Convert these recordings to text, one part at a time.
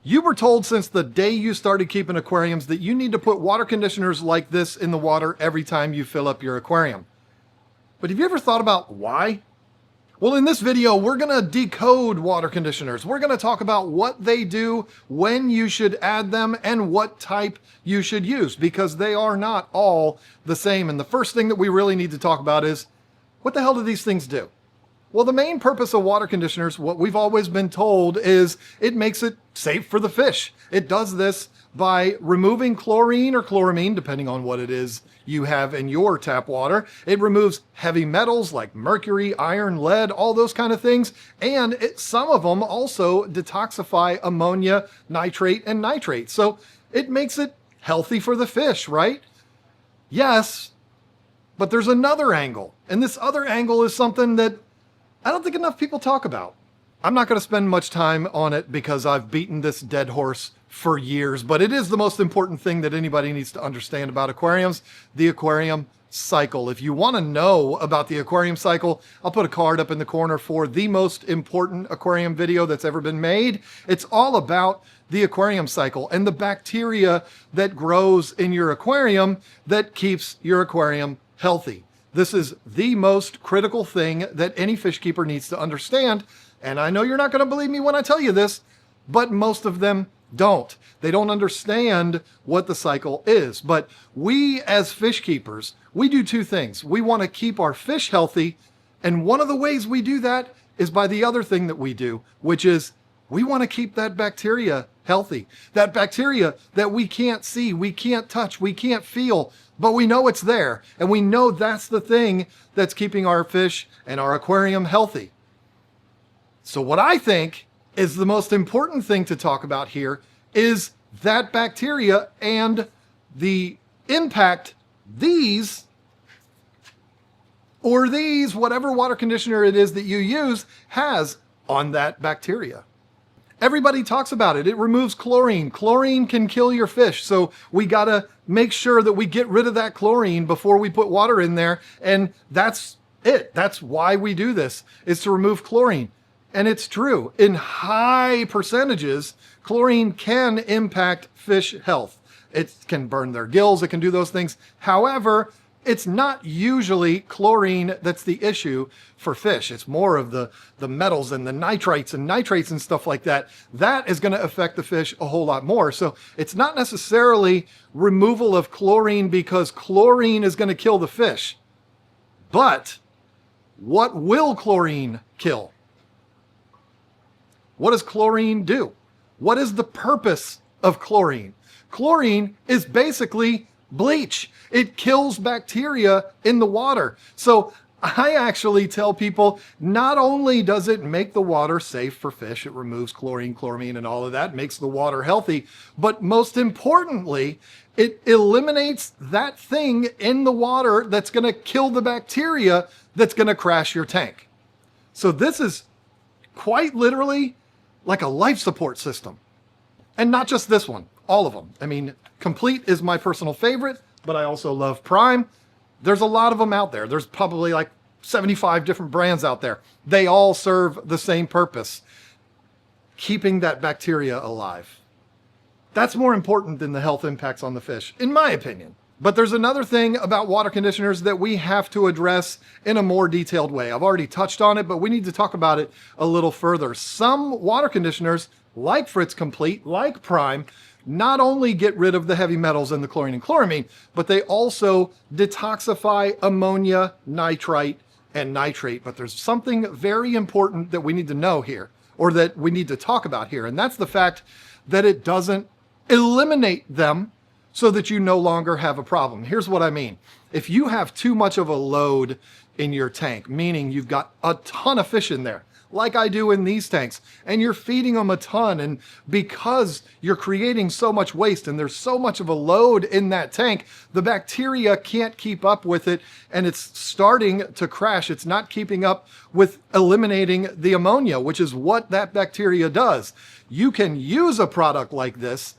You were told since the day you started keeping aquariums that you need to put water conditioners like this in the water every time you fill up your aquarium. But have you ever thought about why? Well, in this video, we're going to decode water conditioners. We're going to talk about what they do, when you should add them, and what type you should use, because they are not all the same. And the first thing that we really need to talk about is, what the hell do these things do? Well, the main purpose of water conditioners, what we've always been told, is it makes it safe for the fish. It does this by removing chlorine or chloramine, depending on what it is you have in your tap water. It removes heavy metals like mercury, iron, lead, all those kind of things. And some of them also detoxify ammonia, nitrate, and nitrate. So it makes it healthy for the fish, right? Yes, but there's another angle. And this other angle is something that I don't think enough people talk about. I'm not going to spend much time on it because I've beaten this dead horse for years, but it is the most important thing that anybody needs to understand about aquariums, the aquarium cycle. If you want to know about the aquarium cycle, I'll put a card up in the corner for the most important aquarium video that's ever been made. It's all about the aquarium cycle and the bacteria that grows in your aquarium that keeps your aquarium healthy. This is the most critical thing that any fish keeper needs to understand. And I know you're not going to believe me when I tell you this, but most of them don't. They don't understand what the cycle is. But we as fish keepers, we do two things. We want to keep our fish healthy. And one of the ways we do that is by the other thing that we do, which is we want to keep that bacteria healthy. That bacteria that we can't see, we can't touch, we can't feel, but we know it's there. And we know that's the thing that's keeping our fish and our aquarium healthy. So what I think is the most important thing to talk about here is that bacteria and the impact these, whatever water conditioner it is that you use, has on that bacteria. Everybody talks about it. It removes chlorine. Chlorine can kill your fish. So we got to make sure that we get rid of that chlorine before we put water in there. And that's it. That's why we do this, is to remove chlorine. And it's true. In high percentages, chlorine can impact fish health. It can burn their gills. It can do those things. However, it's not usually chlorine that's the issue for fish. It's more of the metals and the nitrites and nitrates and stuff like that. That is going to affect the fish a whole lot more. So it's not necessarily removal of chlorine because chlorine is going to kill the fish. But what will chlorine kill? What does chlorine do? What is the purpose of chlorine? Chlorine is basically bleach. It kills bacteria in the water. So I actually tell people, not only does it make the water safe for fish, it removes chlorine, chloramine, and all of that, makes the water healthy, but most importantly, it eliminates that thing in the water that's going to kill the bacteria that's going to crash your tank. So this is quite literally like a life support system. And not just this one, all of them. I mean, Complete is my personal favorite, but I also love Prime. There's a lot of them out there. There's probably like 75 different brands out there. They all serve the same purpose, keeping that bacteria alive. That's more important than the health impacts on the fish, in my opinion. But there's another thing about water conditioners that we have to address in a more detailed way. I've already touched on it, but we need to talk about it a little further. Some water conditioners, like Fritz Complete, like Prime, not only get rid of the heavy metals and the chlorine and chloramine, but they also detoxify ammonia, nitrite, and nitrate. But there's something very important that we need to know here, or that we need to talk about here, and that's the fact that it doesn't eliminate them so that you no longer have a problem. Here's what I mean. If you have too much of a load in your tank, meaning you've got a ton of fish in there, like I do in these tanks, and you're feeding them a ton, and because you're creating so much waste and there's so much of a load in that tank, the bacteria can't keep up with it, and it's starting to crash. It's not keeping up with eliminating the ammonia, which is what that bacteria does. You can use a product like this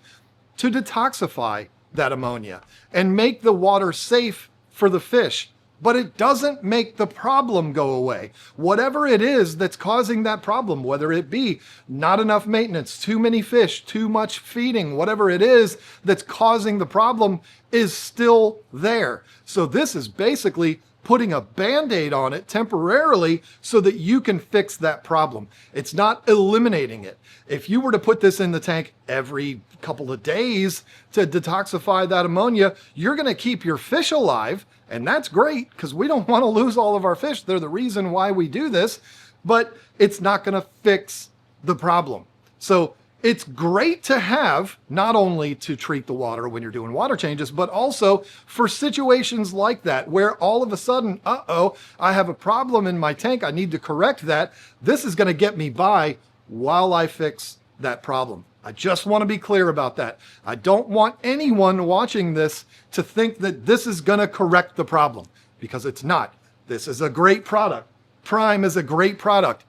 to detoxify that ammonia and make the water safe for the fish. but it doesn't make the problem go away. Whatever it is that's causing that problem, whether it be not enough maintenance, too many fish, too much feeding, whatever it is that's causing the problem is still there. So this is basically putting a Band-Aid on it temporarily so that you can fix that problem. It's not eliminating it. If you were to put this in the tank every couple of days to detoxify that ammonia, you're going to keep your fish alive, and that's great because we don't want to lose all of our fish. They're the reason why we do this, but it's not going to fix the problem. So it's great to have, not only to treat the water when you're doing water changes, but also for situations like that, where all of a sudden, I have a problem in my tank, I need to correct that. This is going to get me by while I fix that problem. I just want to be clear about that. I don't want anyone watching this to think that this is going to correct the problem, because it's not. This is a great product. Prime is a great product,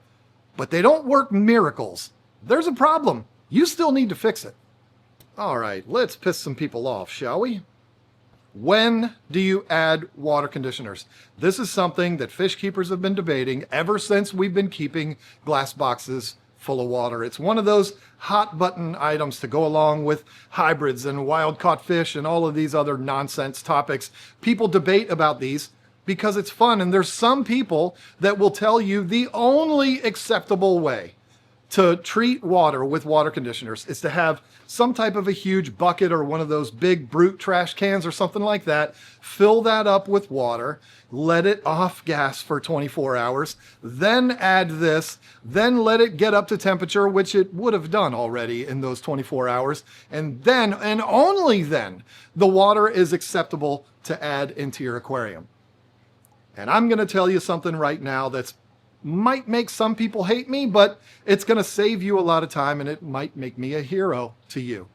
but they don't work miracles. There's a problem. You still need to fix it. All right, let's piss some people off, shall we? When do you add water conditioners? This is something that fish keepers have been debating ever since we've been keeping glass boxes full of water. It's one of those hot button items to go along with hybrids and wild caught fish and all of these other nonsense topics. People debate about these because it's fun, and there's some people that will tell you the only acceptable way to treat water with water conditioners is to have some type of a huge bucket or one of those big brute trash cans or something like that, fill that up with water, let it off gas for 24 hours, then add this, then let it get up to temperature, which it would have done already in those 24 hours, and then, and only then, the water is acceptable to add into your aquarium. And I'm going to tell you something right now that's might make some people hate me, but it's going to save you a lot of time, and it might make me a hero to you.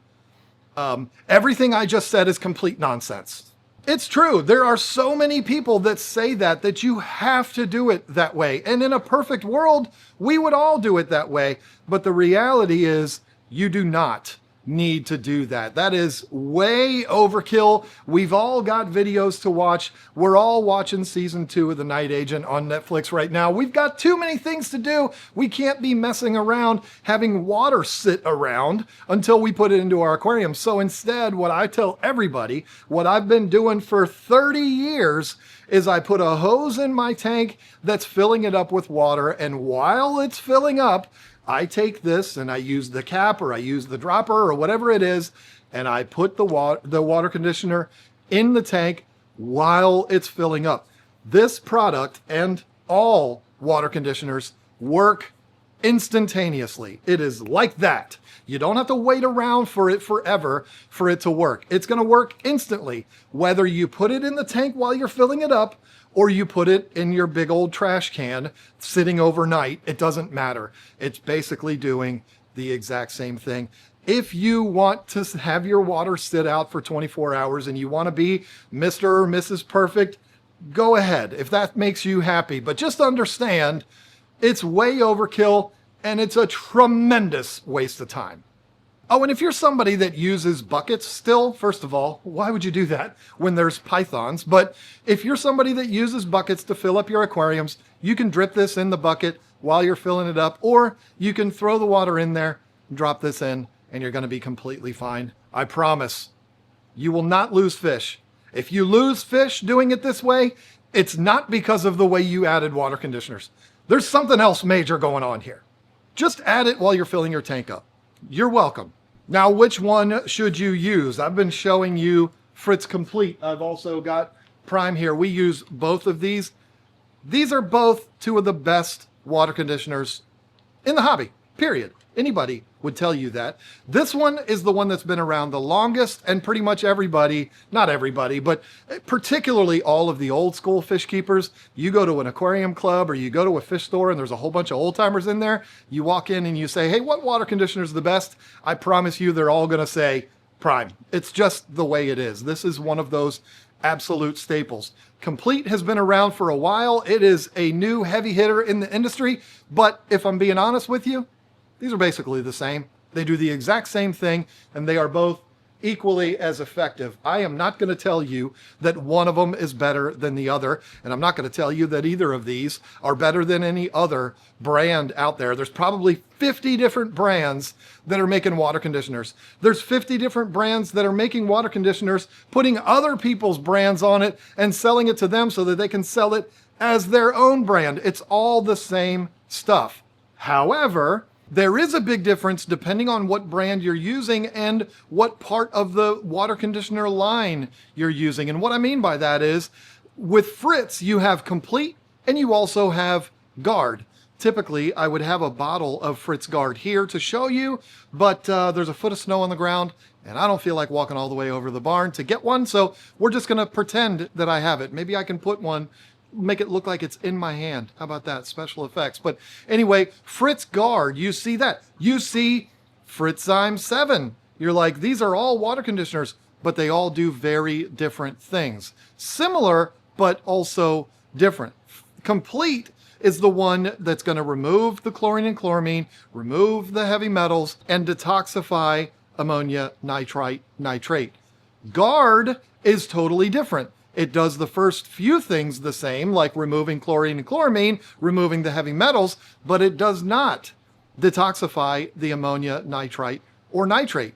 Everything I just said is complete nonsense. It's true. There are so many people that say that you have to do it that way. And in a perfect world, we would all do it that way. But the reality is you do not need to do that. That is way overkill. We've all got videos to watch. We're all watching season 2 of The Night Agent on Netflix right now. We've got too many things to do. We can't be messing around having water sit around until we put it into our aquarium. So instead, what I tell everybody, what I've been doing for 30 years, is I put a hose in my tank that's filling it up with water, and while it's filling up, I take this and I use the cap or I use the dropper or whatever it is, and I put the water conditioner in the tank while it's filling up. This product and all water conditioners work instantaneously. It is like that. You don't have to wait around for it forever for it to work. It's going to work instantly, whether you put it in the tank while you're filling it up or you put it in your big old trash can sitting overnight. It doesn't matter. It's basically doing the exact same thing. If you want to have your water sit out for 24 hours and you want to be Mr. or Mrs. Perfect, go ahead if that makes you happy. But just understand, it's way overkill and it's a tremendous waste of time. Oh, and if you're somebody that uses buckets still, first of all, why would you do that when there's pythons? But if you're somebody that uses buckets to fill up your aquariums, you can drip this in the bucket while you're filling it up, or you can throw the water in there, drop this in, and you're going to be completely fine. I promise. You will not lose fish. If you lose fish doing it this way, it's not because of the way you added water conditioners. There's something else major going on here. Just add it while you're filling your tank up. You're welcome. Now, which one should you use? I've been showing you Fritz Complete. I've also got Prime here. We use both of these. These are both two of the best water conditioners in the hobby, period. Anybody would tell you that. This one is the one that's been around the longest, and pretty much everybody, not everybody, but particularly all of the old school fish keepers, you go to an aquarium club or you go to a fish store and there's a whole bunch of old timers in there. You walk in and you say, hey, what water conditioner is the best? I promise you they're all going to say Prime. It's just the way it is. This is one of those absolute staples. Complete has been around for a while. It is a new heavy hitter in the industry, but if I'm being honest with you, these are basically the same. They do the exact same thing, and they are both equally as effective. I am not going to tell you that one of them is better than the other, and I'm not going to tell you that either of these are better than any other brand out there. There's probably 50 different brands that are making water conditioners. There's 50 different brands that are making water conditioners, putting other people's brands on it and selling it to them so that they can sell it as their own brand. It's all the same stuff. However, there is a big difference depending on what brand you're using and what part of the water conditioner line you're using. And what I mean by that is, with Fritz, you have Complete and you also have Guard. Typically, I would have a bottle of Fritz Guard here to show you, but there's a foot of snow on the ground and I don't feel like walking all the way over to the barn to get one. So we're just going to pretend that I have it. Maybe I can put one, make it look like it's in my hand. How about that? Special effects. But anyway, Fritz Guard, you see that. You see Fritzzyme 7. You're like, these are all water conditioners, but they all do very different things. Similar, but also different. Complete is the one that's going to remove the chlorine and chloramine, remove the heavy metals, and detoxify ammonia, nitrite, nitrate. Guard is totally different. It does the first few things the same, like removing chlorine and chloramine, removing the heavy metals, but it does not detoxify the ammonia, nitrite, or nitrate.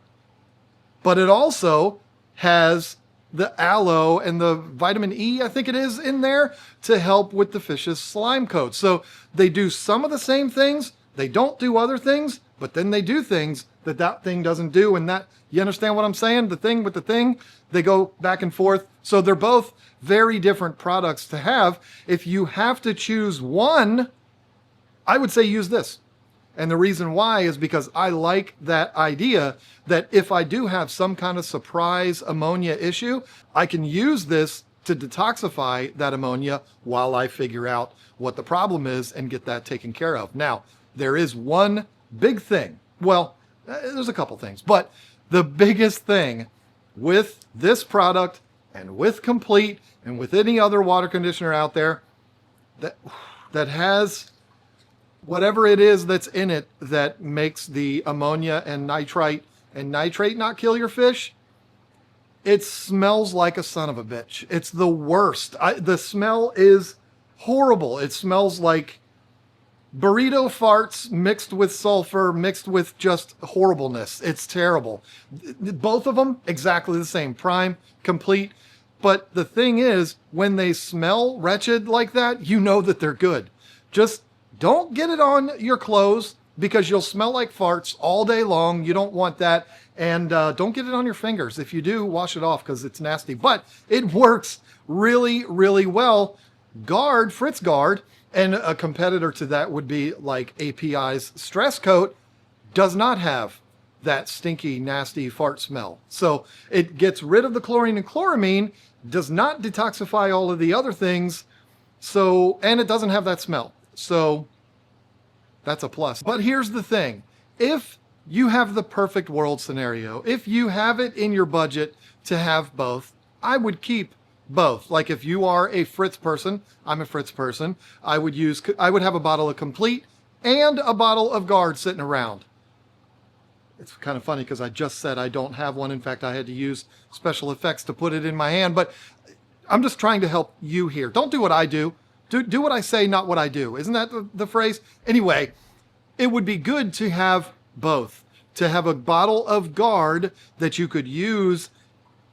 But it also has the aloe and the vitamin E, I think it is, in there to help with the fish's slime coat. So they do some of the same things, they don't do other things, but then they do things that that thing doesn't do. And that, you understand what I'm saying? The thing with the thing, they go back and forth. So they're both very different products to have. If you have to choose one, I would say use this. And the reason why is because I like that idea that if I do have some kind of surprise ammonia issue, I can use this to detoxify that ammonia while I figure out what the problem is and get that taken care of. Now, there is one big thing. Well, there's a couple things, but the biggest thing with this product and with Complete and with any other water conditioner out there that has whatever it is that's in it that makes the ammonia and nitrite and nitrate not kill your fish, it smells like a son of a bitch. It's the worst. The smell is horrible. It smells like burrito farts mixed with sulfur, mixed with just horribleness. It's terrible. Both of them exactly the same, Prime, Complete. But the thing is, when they smell wretched like that, you know that they're good. Just don't get it on your clothes because you'll smell like farts all day long. You don't want that. And don't get it on your fingers. If you do, wash it off because it's nasty. But it works really, really well. Guard, Fritz Guard, and a competitor to that would be like API's Stress Coat, does not have that stinky, nasty fart smell. So it gets rid of the chlorine and chloramine, does not detoxify all of the other things. So, and it doesn't have that smell. So that's a plus. But here's the thing. If you have the perfect world scenario, if you have it in your budget to have both, I would keep both. Like if you are a Fritz person, I'm a Fritz person, I would have a bottle of Complete and a bottle of Guard sitting around. It's kind of funny because I just said I don't have one. In fact, I had to use special effects to put it in my hand, but I'm just trying to help you here. Don't do what I do. Do what I say, not what I do. Isn't that the phrase? Anyway, it would be good to have both. To have a bottle of Guard that you could use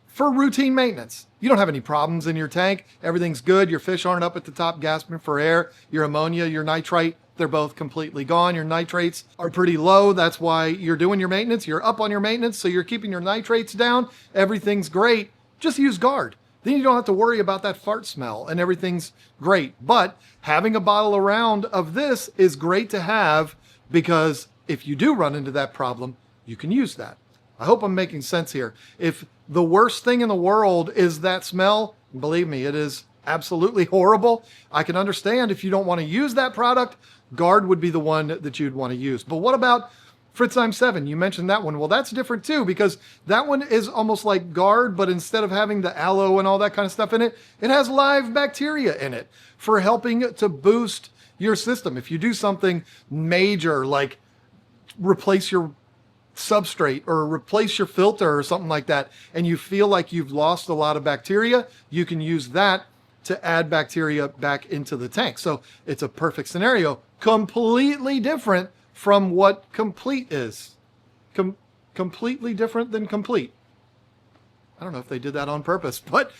for routine maintenance. You don't have any problems in your tank. Everything's good. Your fish aren't up at the top gasping for air. Your ammonia, your nitrite, they're both completely gone. Your nitrates are pretty low. That's why you're doing your maintenance. You're up on your maintenance, so you're keeping your nitrates down. Everything's great. Just use Guard. Then you don't have to worry about that fart smell and everything's great. But having a bottle around of this is great to have because if you do run into that problem, you can use that. I hope I'm making sense here. If the worst thing in the world is that smell, believe me, it is absolutely horrible. I can understand if you don't want to use that product, Guard would be the one that you'd want to use. But what about Fritzzyme 7? You mentioned that one. Well, that's different too because that one is almost like Guard, but instead of having the aloe and all that kind of stuff in it, it has live bacteria in it for helping to boost your system. If you do something major like replace your substrate or replace your filter or something like that, and you feel like you've lost a lot of bacteria, you can use that to add bacteria back into the tank. So it's a perfect scenario, completely different from what Complete is. Completely different than Complete. I don't know if they did that on purpose, but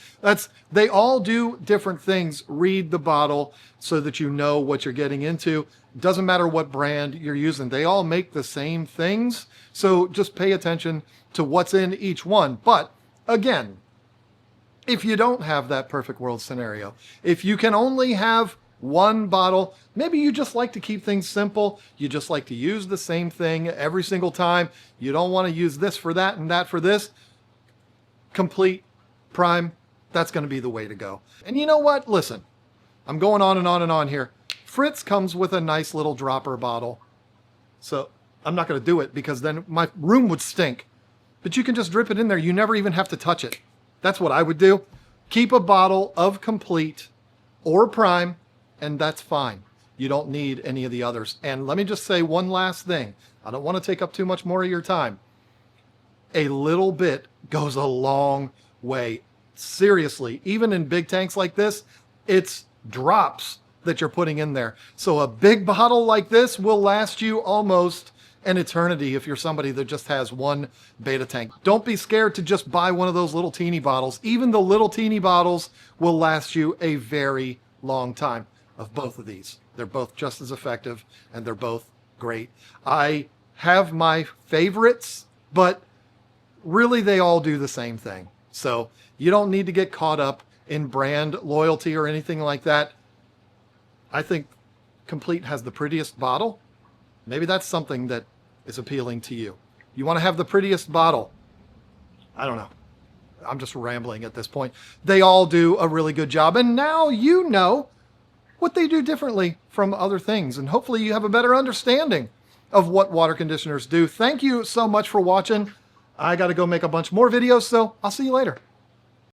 they all do different things. Read the bottle so that you know what you're getting into. Doesn't matter what brand you're using. They all make the same things. So just pay attention to what's in each one. But again, if you don't have that perfect world scenario, if you can only have one bottle, maybe you just like to keep things simple. You just like to use the same thing every single time. You don't want to use this for that and that for this. Complete, Prime, that's going to be the way to go. And you know what? Listen, I'm going on and on and on here. Fritz comes with a nice little dropper bottle. So I'm not going to do it because then my room would stink. But you can just drip it in there. You never even have to touch it. That's what I would do. Keep a bottle of Complete or Prime, and that's fine. You don't need any of the others. And let me just say one last thing. I don't want to take up too much more of your time. A little bit goes a long way. Seriously, even in big tanks like this, it's drops that you're putting in there. So a big bottle like this will last you almost an eternity if you're somebody that just has one beta tank. Don't be scared to just buy one of those little teeny bottles. Even the little teeny bottles will last you a very long time of both of these. They're both just as effective and they're both great. I have my favorites, but really they all do the same thing. So you don't need to get caught up in brand loyalty or anything like that. I think Complete has the prettiest bottle. Maybe that's something that is appealing to you. You want to have the prettiest bottle. I don't know. I'm just rambling at this point. They all do a really good job. And now you know what they do differently from other things. And hopefully you have a better understanding of what water conditioners do. Thank you so much for watching. I got to go make a bunch more videos, so I'll see you later.